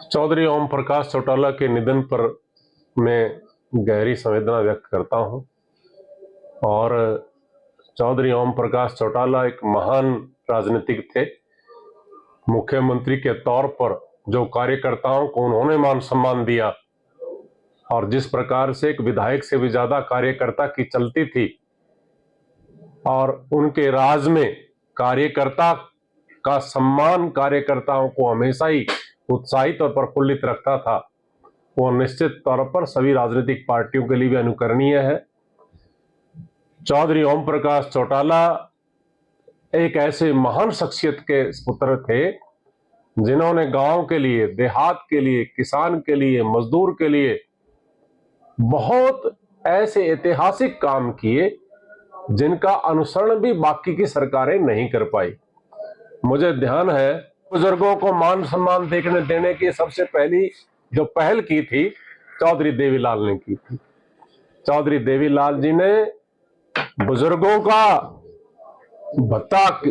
चौधरी ओम प्रकाश चौटाला के निधन पर मैं गहरी संवेदना व्यक्त करता हूं। और चौधरी ओम प्रकाश चौटाला एक महान राजनीतिक थे। मुख्यमंत्री के तौर पर जो कार्यकर्ताओं को उन्होंने मान सम्मान दिया और जिस प्रकार से एक विधायक से भी ज्यादा कार्यकर्ता की चलती थी और उनके राज में कार्यकर्ता का सम्मान कार्यकर्ताओं को हमेशा ही उत्साहित और प्रफुल्लित रखता था, वो निश्चित तौर पर सभी राजनीतिक पार्टियों के लिए भी अनुकरणीय है। चौधरी ओम प्रकाश चौटाला एक ऐसे महान शख्सियत के पुत्र थे जिन्होंने गांव के लिए, देहात के लिए, किसान के लिए, मजदूर के लिए बहुत ऐसे ऐतिहासिक काम किए जिनका अनुसरण भी बाकी की सरकारें नहीं कर पाई। मुझे ध्यान है बुजुर्गों को मान सम्मान देने की सबसे पहली जो पहल की थी चौधरी देवीलाल ने की थी। चौधरी देवीलाल जी ने बुजुर्गों का भत्ता,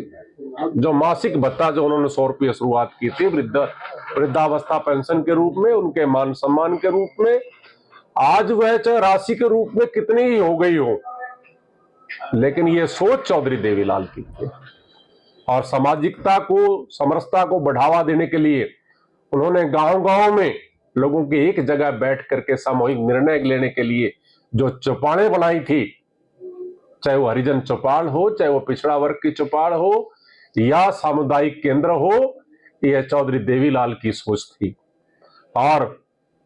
जो मासिक भत्ता जो उन्होंने 100 रुपये शुरुआत की थी वृद्धावस्था पेंशन के रूप में, उनके मान सम्मान के रूप में, आज वह चाहे राशि के रूप में कितनी ही हो गई हो, लेकिन ये सोच चौधरी देवीलाल की थी। और सामाजिकता को, समरसता को बढ़ावा देने के लिए उन्होंने गांव-गांव में लोगों की एक जगह बैठ करके सामूहिक निर्णय लेने के लिए जो चौपालें बनाई थी, चाहे वो हरिजन चौपाल हो, चाहे वो पिछड़ा वर्ग की चौपाल हो या सामुदायिक केंद्र हो, यह चौधरी देवीलाल की सोच थी। और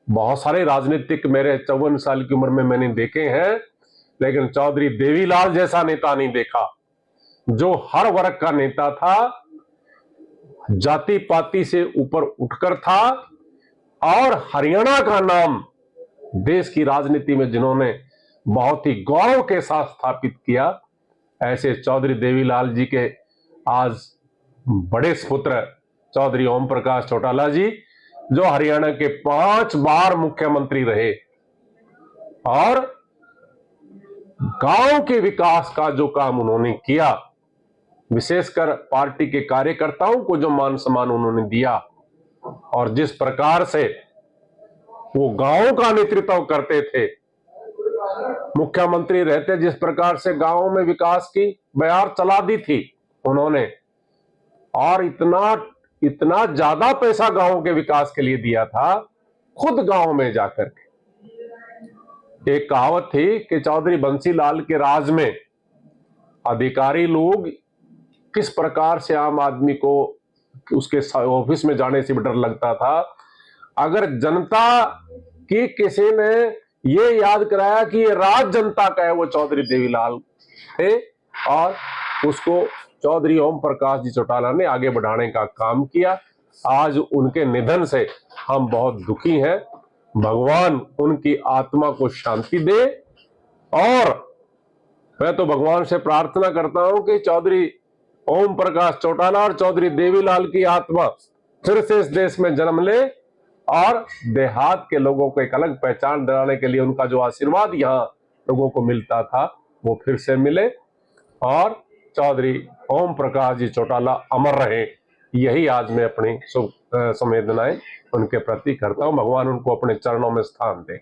बहुत सारे राजनीतिक मेरे 54 साल की उम्र में मैंने देखे हैं, लेकिन चौधरी देवीलाल जैसा नेता नहीं देखा जो हर वर्ग का नेता था, जाति पाति से ऊपर उठकर था और हरियाणा का नाम देश की राजनीति में जिन्होंने बहुत ही गौरव के साथ स्थापित किया, ऐसे चौधरी देवीलाल जी के आज बड़े सुपुत्र चौधरी ओम प्रकाश चौटाला जी, जो हरियाणा के 5 बार मुख्यमंत्री रहे और गांव के विकास का जो काम उन्होंने किया, विशेषकर पार्टी के कार्यकर्ताओं को जो मान सम्मान उन्होंने दिया और जिस प्रकार से वो गांव का नेतृत्व करते थे, मुख्यमंत्री रहते जिस प्रकार से गांव में विकास की बयार चला दी थी उन्होंने, और इतना ज्यादा पैसा गांव के विकास के लिए दिया था, खुद गांव में जाकर के। एक कहावत थी कि चौधरी बंसीलाल के राज में अधिकारी लोग किस प्रकार से आम आदमी को उसके ऑफिस में जाने से भी डर लगता था। अगर जनता की किसी ने ये याद कराया कि ये राज जनता का है, वो चौधरी देवीलाल थे और उसको चौधरी ओम प्रकाश जी चौटाला ने आगे बढ़ाने का काम किया। आज उनके निधन से हम बहुत दुखी हैं। भगवान उनकी आत्मा को शांति दे और मैं तो भगवान से प्रार्थना करता हूं कि चौधरी ओम प्रकाश चौटाला और चौधरी देवीलाल की आत्मा फिर से इस देश में जन्म ले और देहात के लोगों को एक अलग पहचान दिलाने के लिए उनका जो आशीर्वाद यहाँ लोगों को मिलता था वो फिर से मिले और चौधरी ओम प्रकाश जी चौटाला अमर रहे। यही आज मैं अपनी संवेदनाएं उनके प्रति करता हूं। भगवान उनको अपने चरणों में स्थान दे।